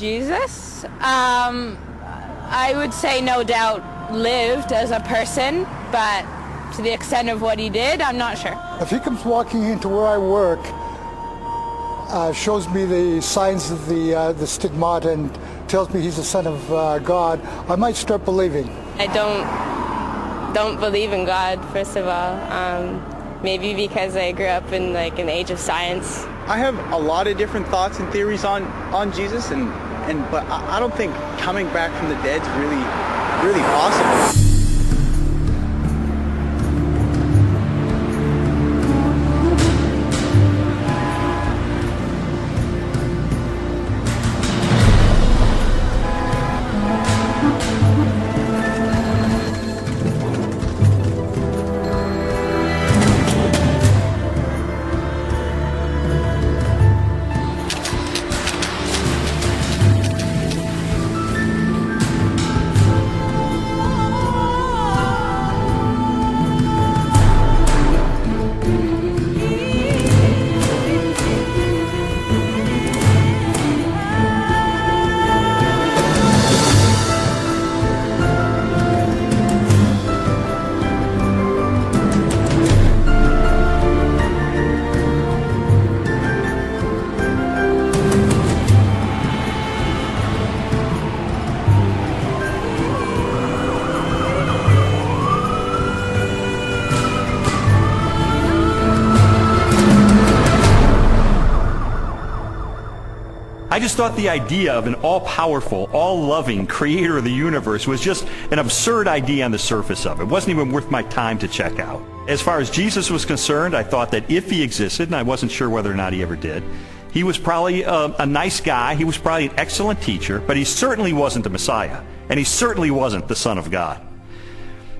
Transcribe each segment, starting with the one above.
Jesus, I would say no doubt lived as a person, but to the extent of what he did, I'm not sure. If he comes walking into where I work, shows me the signs of the stigmata and tells me he's the Son of God, I might start believing. I don't believe in God, first of all. Maybe because I grew up in like an age of science. I have a lot of different thoughts and theories on Jesus, but I don't think coming back from the dead is really possible. I just thought the idea of an all-powerful, all-loving creator of the universe was just an absurd idea on the surface of it. It wasn't even worth my time to check out. As far as Jesus was concerned, I thought that if he existed, and I wasn't sure whether or not he ever did, he was probably a nice guy, he was probably an excellent teacher, but he certainly wasn't the Messiah, and he certainly wasn't the Son of God.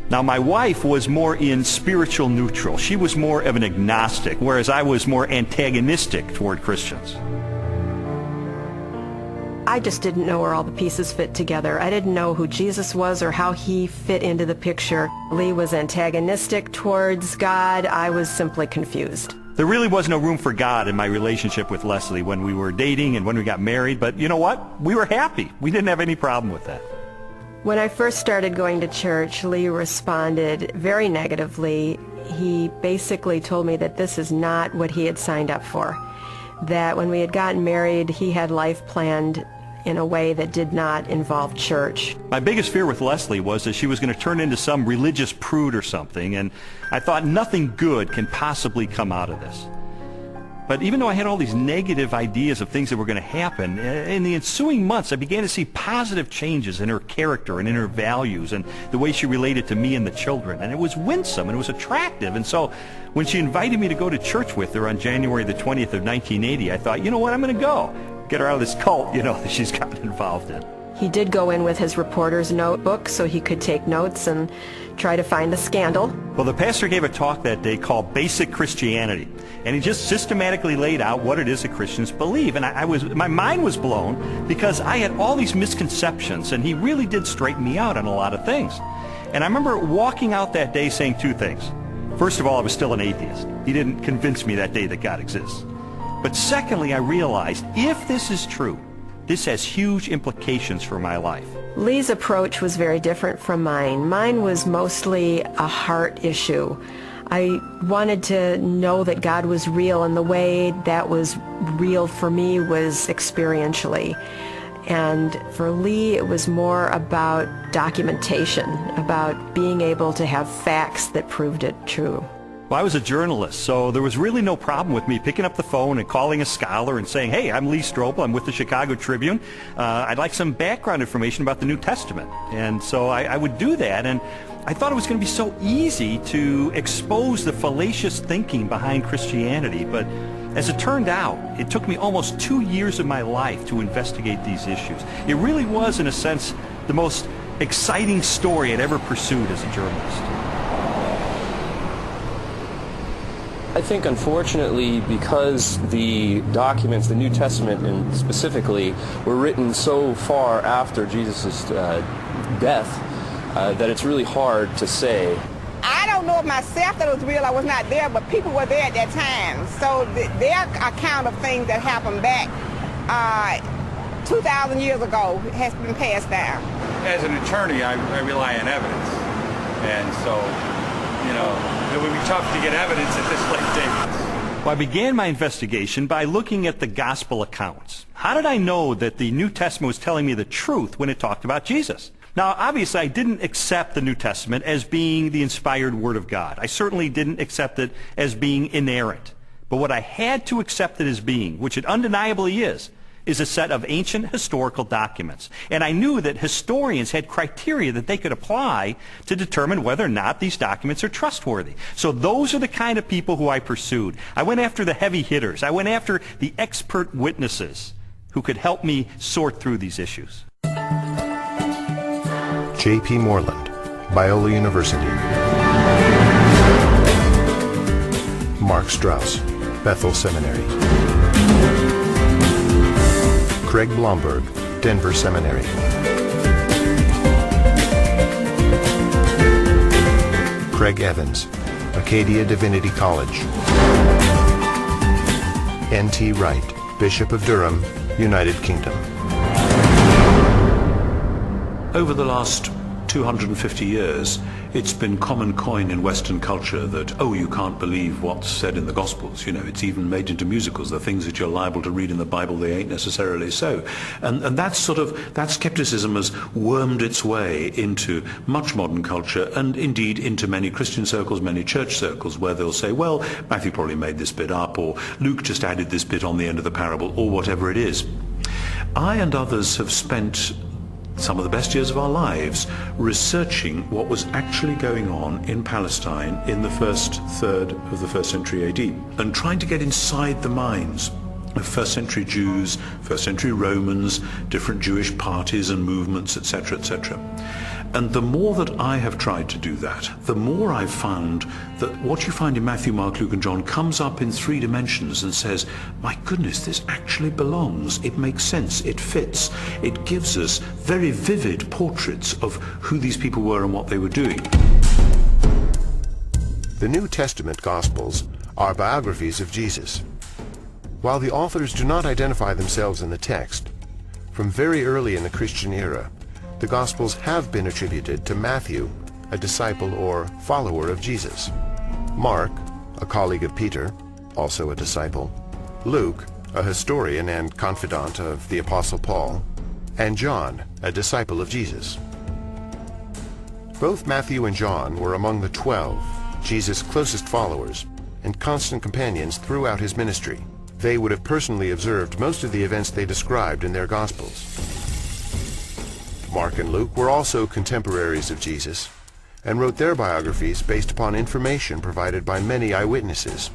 Now, my wife was more in spiritual neutral. She was more of an agnostic, whereas I was more antagonistic toward Christians. I just didn't know where all the pieces fit together. I didn't know who Jesus was or how he fit into the picture. Lee was antagonistic towards God. I was simply confused. There really was no room for God in my relationship with Leslie when we were dating and when we got married, but you know what? We were happy. We didn't have any problem with that. When I first started going to church, Lee responded very negatively. He basically told me that this is not what he had signed up for, that when we had gotten married, he had life planned in a way that did not involve church. My biggest fear with Leslie was that she was going to turn into some religious prude or something, and I thought nothing good can possibly come out of this. But even though I had all these negative ideas of things that were going to happen, in the ensuing months I began to see positive changes in her character and in her values and the way she related to me and the children. And it was winsome and it was attractive. And so when she invited me to go to church with her on January the 20th of 1980, I thought, you know what, I'm going to go. Get her out of this cult, that she's gotten involved in. He did go in with his reporter's notebook so he could take notes and try to find the scandal. Well, the pastor gave a talk that day called Basic Christianity, and he just systematically laid out what it is that Christians believe. And my mind was blown because I had all these misconceptions, and he really did straighten me out on a lot of things. And I remember walking out that day saying two things. First of all, I was still an atheist. He didn't convince me that day that God exists. But secondly, I realized if this is true, this has huge implications for my life. Lee's approach was very different from mine. Mine was mostly a heart issue. I wanted to know that God was real, and the way that was real for me was experientially. And for Lee, it was more about documentation, about being able to have facts that proved it true. Well, I was a journalist, so there was really no problem with me picking up the phone and calling a scholar and saying, hey, I'm Lee Strobel, I'm with the Chicago Tribune. I'd like some background information about the New Testament. And so I would do that, and I thought it was going to be so easy to expose the fallacious thinking behind Christianity. But as it turned out, it took me almost 2 years of my life to investigate these issues. It really was, in a sense, the most exciting story I'd ever pursued as a journalist. I think, unfortunately, because the documents, the New Testament and specifically, were written so far after Jesus' death, that it's really hard to say. I don't know myself that it was real. I was not there, but people were there at that time. So their account of things that happened back 2,000 years ago has been passed down. As an attorney, I rely on evidence. And so, you know, it would be tough to get evidence at this late date. Well, I began my investigation by looking at the gospel accounts. How did I know that the New Testament was telling me the truth when it talked about Jesus? Now, obviously, I didn't accept the New Testament as being the inspired Word of God. I certainly didn't accept it as being inerrant. But what I had to accept it as being, which it undeniably is a set of ancient historical documents. And I knew that historians had criteria that they could apply to determine whether or not these documents are trustworthy. So those are the kind of people who I pursued. I went after the heavy hitters. I went after the expert witnesses who could help me sort through these issues. J.P. Moreland, Biola University. Mark Strauss, Bethel Seminary. Craig Blomberg, Denver Seminary. Craig Evans, Acadia Divinity College. N.T. Wright, Bishop of Durham, United Kingdom. Over the last 250 years, it's been common coin in Western culture that, oh, you can't believe what's said in the Gospels. You know, it's even made into musicals. The things that you're liable to read in the Bible, they ain't necessarily so. And that skepticism has wormed its way into much modern culture and indeed into many Christian circles, many church circles, where they'll say, well, Matthew probably made this bit up, or Luke just added this bit on the end of the parable, or whatever it is. I and others have spent some of the best years of our lives researching what was actually going on in Palestine in the first third of the first century AD, and trying to get inside the minds of first century Jews, first century Romans, different Jewish parties and movements, etc., etc. And the more that I have tried to do that, the more I've found that what you find in Matthew, Mark, Luke and John comes up in 3 dimensions and says, my goodness, this actually belongs. It makes sense. It fits. It gives us very vivid portraits of who these people were and what they were doing. The New Testament Gospels are biographies of Jesus. While the authors do not identify themselves in the text, from very early in the Christian era, the Gospels have been attributed to Matthew, a disciple or follower of Jesus; Mark, a colleague of Peter, also a disciple; Luke, a historian and confidant of the Apostle Paul; and John, a disciple of Jesus. Both Matthew and John were among the 12, Jesus' closest followers, and constant companions throughout his ministry. They would have personally observed most of the events they described in their Gospels. Mark and Luke were also contemporaries of Jesus and wrote their biographies based upon information provided by many eyewitnesses.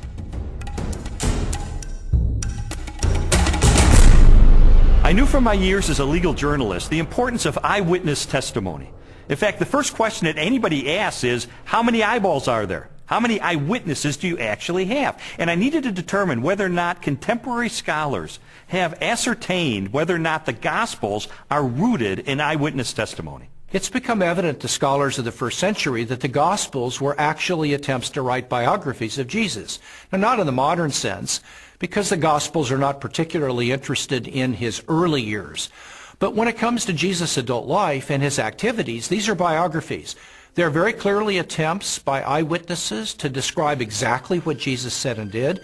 I knew from my years as a legal journalist the importance of eyewitness testimony. In fact, the first question that anybody asks is, how many eyeballs are there? How many eyewitnesses do you actually have? And I needed to determine whether or not contemporary scholars have ascertained whether or not the Gospels are rooted in eyewitness testimony. It's become evident to scholars of the first century that the Gospels were actually attempts to write biographies of Jesus. Now, not in the modern sense, because the Gospels are not particularly interested in his early years. But when it comes to Jesus' adult life and his activities, these are biographies. They're very clearly attempts by eyewitnesses to describe exactly what Jesus said and did,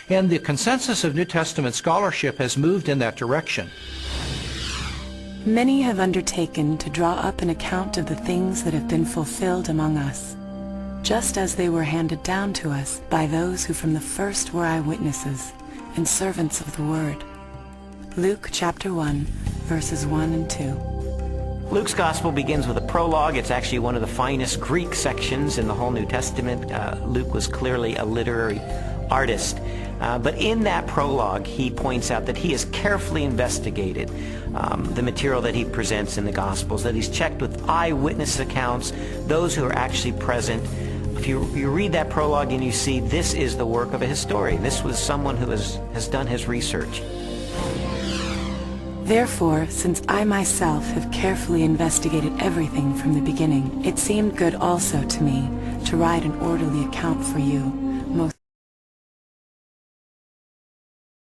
and the consensus of New Testament scholarship has moved in that direction. Many have undertaken to draw up an account of the things that have been fulfilled among us, just as they were handed down to us by those who from the first were eyewitnesses and servants of the Word. Luke chapter 1, verses 1 and 2. Luke's Gospel begins with a prologue. It's actually one of the finest Greek sections in the whole New Testament. Luke was clearly a literary artist. But in that prologue, he points out that he has carefully investigated the material that he presents in the Gospels, that he's checked with eyewitness accounts, those who are actually present. If you read that prologue and you see this is the work of a historian, this was someone who has done his research. Therefore, since I myself have carefully investigated everything from the beginning, it seemed good also to me to write an orderly account for you,